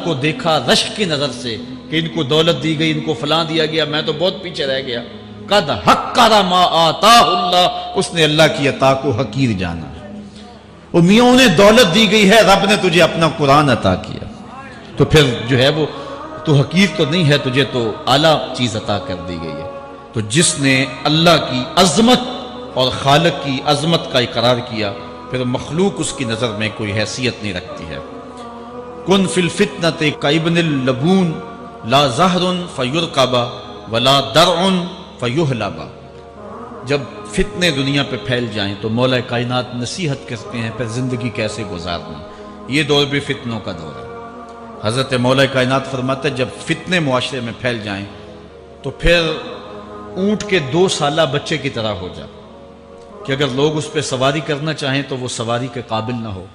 کو دیکھا رشک کی نظر سے کہ ان کو دولت دی گئی، ان کو فلاں دیا گیا، میں تو بہت پیچھے رہ گیا. قد حقر ما آتاہ اللہ، اس نے اللہ کی عطا کو حقیر جانا. وہ میاں انہیں دولت دی گئی ہے، رب نے تجھے اپنا قرآن عطا کیا، تو پھر جو ہے وہ تو حقیر تو نہیں ہے، تجھے تو اعلیٰ چیز عطا کر دی گئی ہے. تو جس نے اللہ کی عظمت اور خالق کی عظمت کا اقرار کیا، پھر مخلوق اس کی نظر میں کوئی حیثیت نہیں رکھتی ہے. کن فی الفتنۃ کابن اللبون لا زہر فیرقب ولا درع فیحلب. جب فتنے دنیا پہ پھیل جائیں تو مولا کائنات نصیحت کرتے ہیں پھر زندگی کیسے گزارنا. یہ دور بھی فتنوں کا دور ہے. حضرت مولا کائنات فرماتے ہیں جب فتنے معاشرے میں پھیل جائیں تو پھر اونٹ کے 2 سالہ بچے کی طرح ہو جائے کہ اگر لوگ اس پہ سواری کرنا چاہیں تو وہ سواری کے قابل نہ ہو،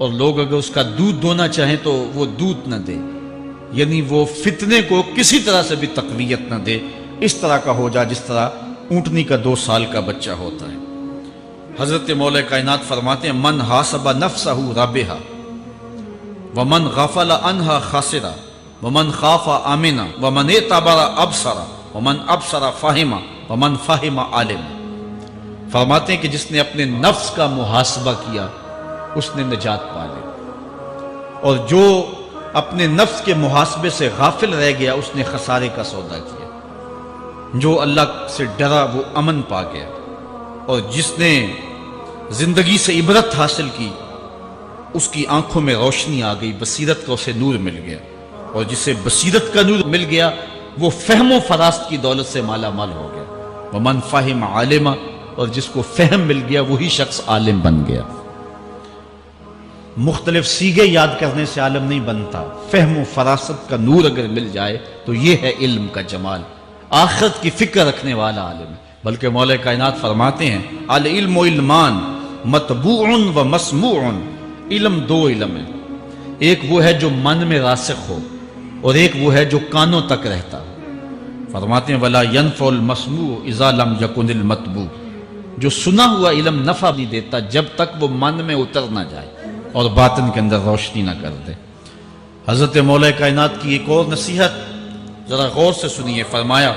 اور لوگ اگر اس کا دودھ دونا چاہیں تو وہ دودھ نہ دے. یعنی وہ فتنے کو کسی طرح سے بھی تقویت نہ دے، اس طرح کا ہو جا جس طرح اونٹنی کا 2 سال کا بچہ ہوتا ہے. حضرت مولا کائنات فرماتے ہیں من حاسب نفسہ رابحا ومن غفل عنہا خاسرا ومن خاف آمنا ومن اعتبر ابصر ومن ابصر فہم ومن فہم عالم. فرماتے ہیں کہ جس نے اپنے نفس کا محاسبہ کیا اس نے نجات پا لی، اور جو اپنے نفس کے محاسبے سے غافل رہ گیا اس نے خسارے کا سودا کیا. جو اللہ سے ڈرا وہ امن پا گیا، اور جس نے زندگی سے عبرت حاصل کی اس کی آنکھوں میں روشنی آ گئی، بصیرت کا اسے نور مل گیا، اور جسے بصیرت کا نور مل گیا وہ فہم و فراست کی دولت سے مالا مال ہو گیا. ومن فہم عالم، اور جس کو فہم مل گیا وہی شخص عالم بن گیا. مختلف سیغے یاد کرنے سے عالم نہیں بنتا، فہم و فراست کا نور اگر مل جائے تو یہ ہے علم کا جمال. آخرت کی فکر رکھنے والا عالم ہے. بلکہ مولا کائنات فرماتے ہیں العلم علمان مطبوع و مسموع. علم 2 علم ہے، ایک وہ ہے جو من میں راسخ ہو اور ایک وہ ہے جو کانوں تک رہتا. فرماتے ہیں ولا ينفع المسموع اذا لم يكن المتبوع. جو سنا ہوا علم نفع نہیں دیتا جب تک وہ من میں اتر نہ جائے اور باطن کے اندر روشنی نہ کر دے. حضرت مولا کائنات کی ایک اور نصیحت ذرا غور سے سنیے. فرمایا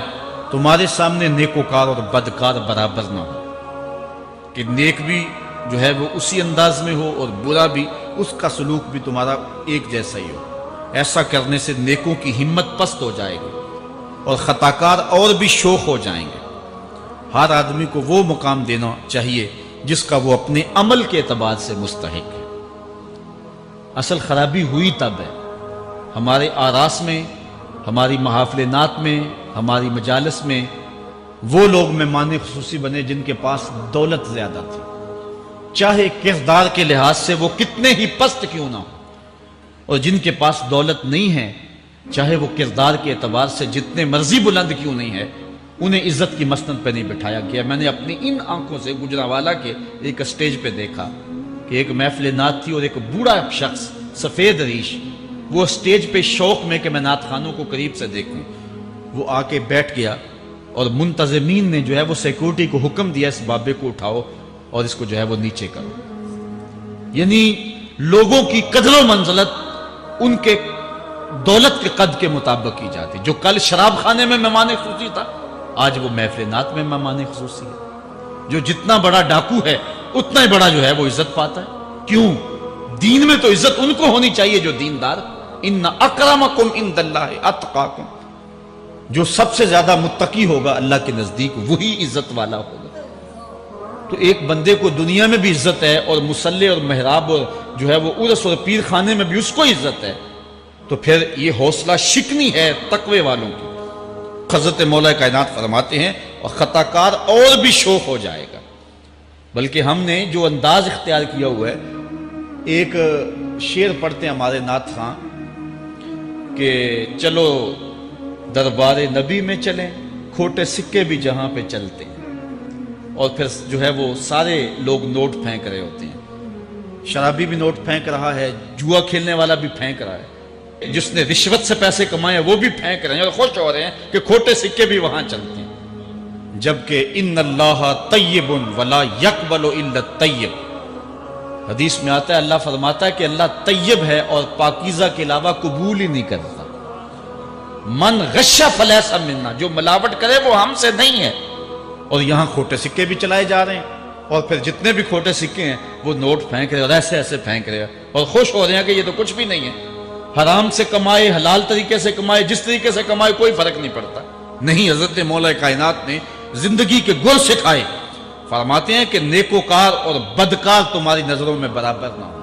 تمہارے سامنے نیکوکار اور بدکار برابر نہ ہو، کہ نیک بھی جو ہے وہ اسی انداز میں ہو اور برا بھی، اس کا سلوک بھی تمہارا ایک جیسا ہی ہو. ایسا کرنے سے نیکوں کی ہمت پست ہو جائے گی اور خطاکار اور بھی شوخ ہو جائیں گے. ہر آدمی کو وہ مقام دینا چاہیے جس کا وہ اپنے عمل کے اعتبار سے مستحق ہے. اصل خرابی ہوئی تب ہے ہمارے آراس میں، ہماری محافل نعت میں، ہماری مجالس میں وہ لوگ مہمان خصوصی بنے جن کے پاس دولت زیادہ تھی، چاہے کردار کے لحاظ سے وہ کتنے ہی پست کیوں نہ ہو، اور جن کے پاس دولت نہیں ہے چاہے وہ کردار کے اعتبار سے جتنے مرضی بلند کیوں نہیں ہے، انہیں عزت کی مسند پہ نہیں بٹھایا گیا. میں نے اپنی ان آنکھوں سے گجرانوالہ کے ایک اسٹیج پہ دیکھا کہ ایک محفل نعت تھی اور ایک بوڑھا شخص سفید ریش، وہ اسٹیج پہ شوق میں کہ میں نعت خانوں کو قریب سے دیکھوں، وہ آ کے بیٹھ گیا، اور منتظمین نے جو ہے وہ سیکورٹی کو حکم دیا اس بابے کو اٹھاؤ اور اس کو جو ہے وہ نیچے کرو. یعنی لوگوں کی قدر و منزلت ان کے دولت کے قد کے مطابق کی جاتی. جو کل شراب خانے میں مہمان خصوصی تھا آج وہ محفل نعت میں مہمان خصوصی ہے. جو جتنا بڑا ڈاکو ہے اتنا ہی بڑا جو ہے وہ عزت پاتا ہے. کیوں؟ دین میں تو عزت ان کو ہونی چاہیے جو دیندار. ان اکرمکم عند اللہ اتقاکم. جو سب سے زیادہ متقی ہوگا اللہ کے نزدیک وہی عزت والا ہوگا. تو ایک بندے کو دنیا میں بھی عزت ہے اور مصلی اور محراب اور جو ہے وہ عرس اور پیر خانے میں بھی اس کو عزت ہے، تو پھر یہ حوصلہ شکنی ہے تقوی والوں کی. حضرت مولا کائنات فرماتے ہیں اور خطا کار اور بھی شوخ ہو جائے گا. بلکہ ہم نے جو انداز اختیار کیا ہوا ہے، ایک شعر پڑھتے ہیں ہمارے نعت خاں کہ چلو دربار نبی میں چلیں، کھوٹے سکے بھی جہاں پہ چلتے ہیں. اور پھر جو ہے وہ سارے لوگ نوٹ پھینک رہے ہوتے ہیں. شرابی بھی نوٹ پھینک رہا ہے، جوا کھیلنے والا بھی پھینک رہا ہے، جس نے رشوت سے پیسے کمائے وہ بھی پھینک رہے ہیں اور خوش ہو رہے ہیں کہ کھوٹے سکے بھی وہاں چلتے ہیں. جبکہ ان اللہ طیب ولا یقبل الا الطیب. حدیث میں آتا ہے اللہ فرماتا ہے کہ اللہ طیب ہے اور پاکیزہ کے علاوہ قبول ہی نہیں کرتا. من غش فلیس منا، جو ملاوٹ کرے وہ ہم سے نہیں ہے. اور یہاں کھوٹے سکے بھی چلائے جا رہے ہیں، اور پھر جتنے بھی کھوٹے سکے ہیں وہ نوٹ پھینک رہے اور ایسے ایسے پھینک رہے اور خوش ہو رہے ہیں کہ یہ تو کچھ بھی نہیں ہے. حرام سے کمائے، حلال طریقے سے کمائے، جس طریقے سے کمائے کوئی فرق نہیں پڑتا. نہیں، حضرت مولا کائنات نے زندگی کے گر سکھائے. فرماتے ہیں کہ نیکوکار اور بدکار تمہاری نظروں میں برابر نہ ہو.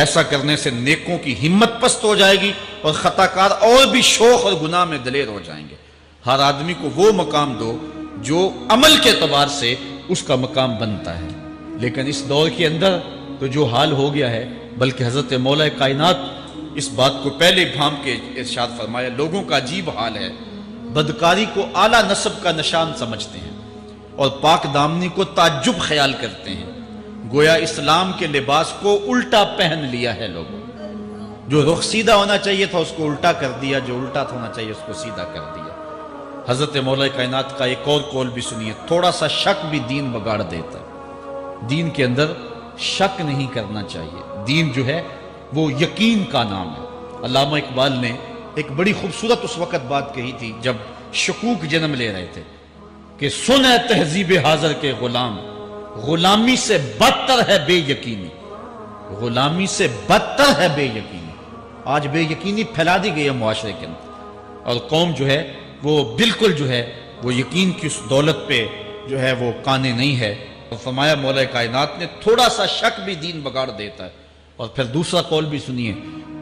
ایسا کرنے سے نیکوں کی ہمت پست ہو جائے گی اور خطاکار اور بھی شوق اور گناہ میں دلیر ہو جائیں گے. ہر آدمی کو وہ مقام دو جو عمل کے اعتبار سے اس کا مقام بنتا ہے. لیکن اس دور کے اندر تو جو حال ہو گیا ہے، بلکہ حضرت مولا کائنات اس بات کو پہلے بھام کے ارشاد فرمایا، لوگوں کا عجیب حال ہے. بدکاری کو اعلیٰ نسب کا نشان سمجھتے ہیں اور پاک دامنی کو تعجب خیال کرتے ہیں. گویا اسلام کے لباس کو الٹا پہن لیا ہے لوگوں. جو رخ سیدھا ہونا چاہیے تھا اس کو الٹا کر دیا، جو الٹا ہونا چاہیے اس کو سیدھا کر دیا. حضرت مولا کائنات کا ایک اور قول بھی سنیے، تھوڑا سا شک بھی دین بگاڑ دیتا ہے. دین کے اندر شک نہیں کرنا چاہیے. دین جو ہے وہ یقین کا نام ہے. علامہ اقبال نے ایک بڑی خوبصورت اس وقت بات کہی تھی جب شکوک جنم لے رہے تھے کہ سن اے تہذیب حاضر کے غلام، غلامی سے بدتر ہے بے یقینی. غلامی سے بدتر ہے بے یقینی. آج بے یقینی پھیلا دی گئی ہے معاشرے کے اندر، اور قوم جو ہے وہ بالکل جو ہے وہ یقین کی اس دولت پہ جو ہے وہ قانے نہیں ہے. اور فرمایا مولا کائنات نے تھوڑا سا شک بھی دین بگاڑ دیتا ہے. اور پھر دوسرا قول بھی سنیے،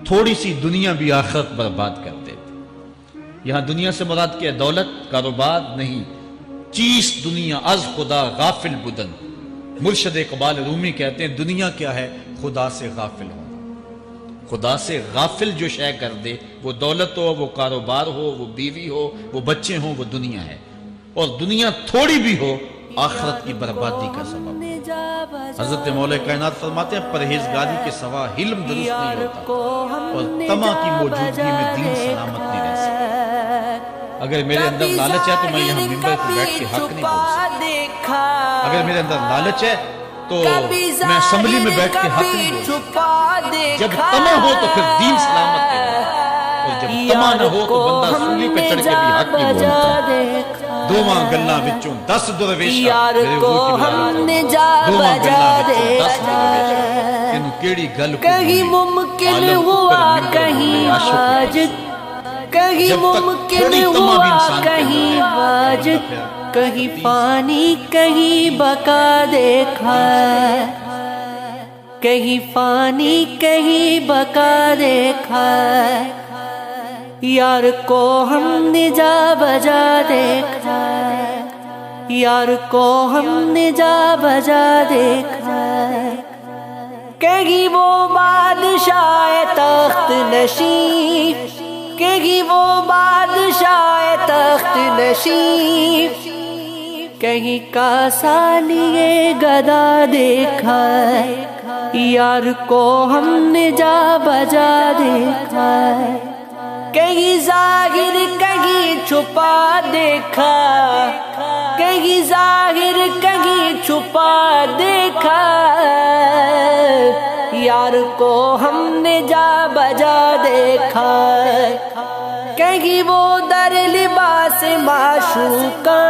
تھوڑی سی دنیا بھی آخرت برباد کر دیتی. یہاں دنیا سے مراد کیا ہے؟ دولت، کاروبار نہیں. چیز دنیا از خدا غافل بدن. مرشد اقبال رومی کہتے ہیں دنیا کیا ہے؟ خدا سے غافل ہونا. خدا سے غافل جو شے کر دے، وہ دولت ہو، وہ کاروبار ہو، وہ بیوی ہو، وہ بچے ہوں، وہ دنیا ہے. اور دنیا تھوڑی بھی ہو آخرت کی بربادی کا سبب. حضرت مولا کائنات فرماتے ہیں پرہیزگاری کے سوا علم درست نہیں ہوتا اور طمع کی موجودگی میں دین سلامت نہیں رہ سکتا. اگر میرے اندر لالچ ہے تو میں یہاں ممبر پہ بیٹھ کے حق نہیں بول سکتا. اگر میرے اندر لالچ ہے تو میں اسمبلی میں بیٹھ کے حق نہیں بول سکتا. جب طمع ہو تو پھر دین سلامت نہیں ہوتا، اور جب طمع نہ ہو تو بندہ سولی پہ چڑھ کے بھی حق نہیں بولتا. دوواں گلاں وچوں 10 درویشاں میرے حضور کی بلاد دوواں گلاں وچوں 10 درویشاں انہوں کیڑی گل کو کہیں ممکن ہوا کہیں واجب، کہیں ممکن ہوا کہیں واجب، کہیں فانی کہیں بقا دیکھا، کہیں فانی کہیں بقا دیکھا. یار کو ہم نے جا بجا دیکھا، یار کو ہم نے جا بجا دیکھا. کہیں وہ بادشاہ تخت نشین، کہیں وہ بادشاہ تخت نشین، کہیں کاسا لیے گدا دیکھا. یار کو ہم نے جا بجا دیکھا. کہیں ظاہر کہیں چھپا دیکھا، کہیں ظاہر کہیں چھپا دیکھا. یار کو ہم نے جا بجا دیکھا. کہیں وہ در لباس معشوقاں،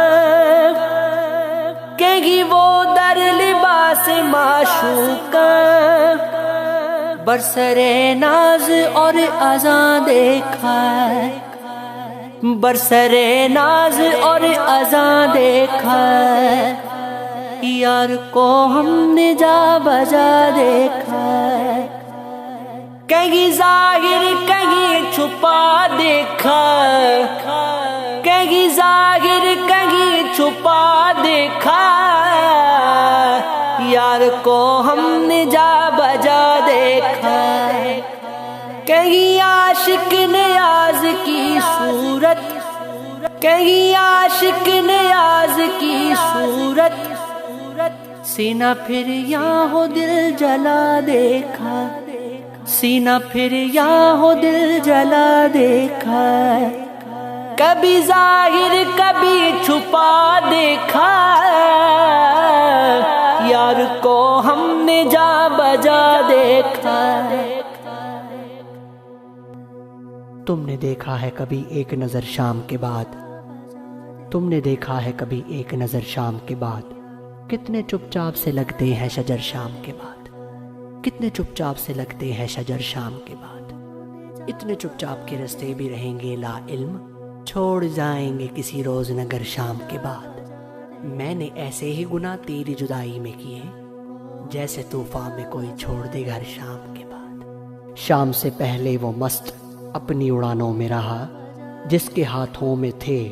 کہیں وہ در لباس معشوقاں، برسر ناز اور اذاں دیکھا، برسر ناز اور اذاں دیکھا. یار کو ہم نے جا بجا دیکھا. کہیں ظاہر کہیں چھپا دیکھا، کہیں ظاہر کہیں چھپا دیکھا. یار کو ہم نے جا بجا دیکھا. کہیں عاشق نیاز کی صورت، کہیں عاشق نیاز کی صورت، سینہ پھر یاں ہو دل جلا دیکھا، سینہ پھر یاں ہو دل جلا دیکھا. کبھی ظاہر کبھی چھپا دیکھا. یار کو ہم نے جا بجا دیکھا ہے۔ تم نے دیکھا ہے کبھی ایک نظر شام کے بعد، تم نے دیکھا ہے کبھی ایک نظر شام کے بعد، کتنے چپ چاپ سے لگتے ہیں شجر شام کے بعد، کتنے چپ چاپ سے لگتے ہیں شجر شام کے بعد، اتنے چپ چاپ کے رستے بھی رہیں گے لا علم، چھوڑ جائیں گے کسی روز نگر شام کے بعد۔ میں نے ایسے ہی گناہ تیری جدائی میں کیے، جیسے طوفان میں کوئی چھوڑ دے گھر شام کے بعد۔ شام سے پہلے وہ مست اپنی اڑانوں میں رہا، جس کے ہاتھوں میں تھے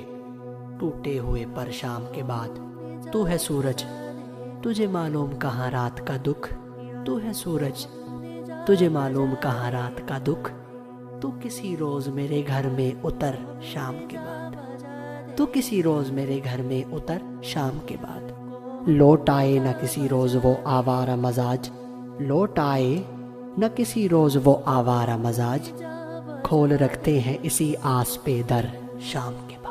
ٹوٹے ہوئے پر شام کے بعد۔ تو ہے سورج، تجھے معلوم کہاں رات کا دکھ، تو ہے سورج، تجھے معلوم کہاں رات کا دکھ، تو کسی روز میرے گھر میں اتر شام کے بعد، تو کسی روز میرے گھر میں اتر شام کے بعد۔ لوٹ آئے نہ کسی روز وہ آوارہ مزاج، لوٹ آئے نہ کسی روز وہ آوارہ مزاج، کھول رکھتے ہیں اسی آس پہ در شام کے بعد۔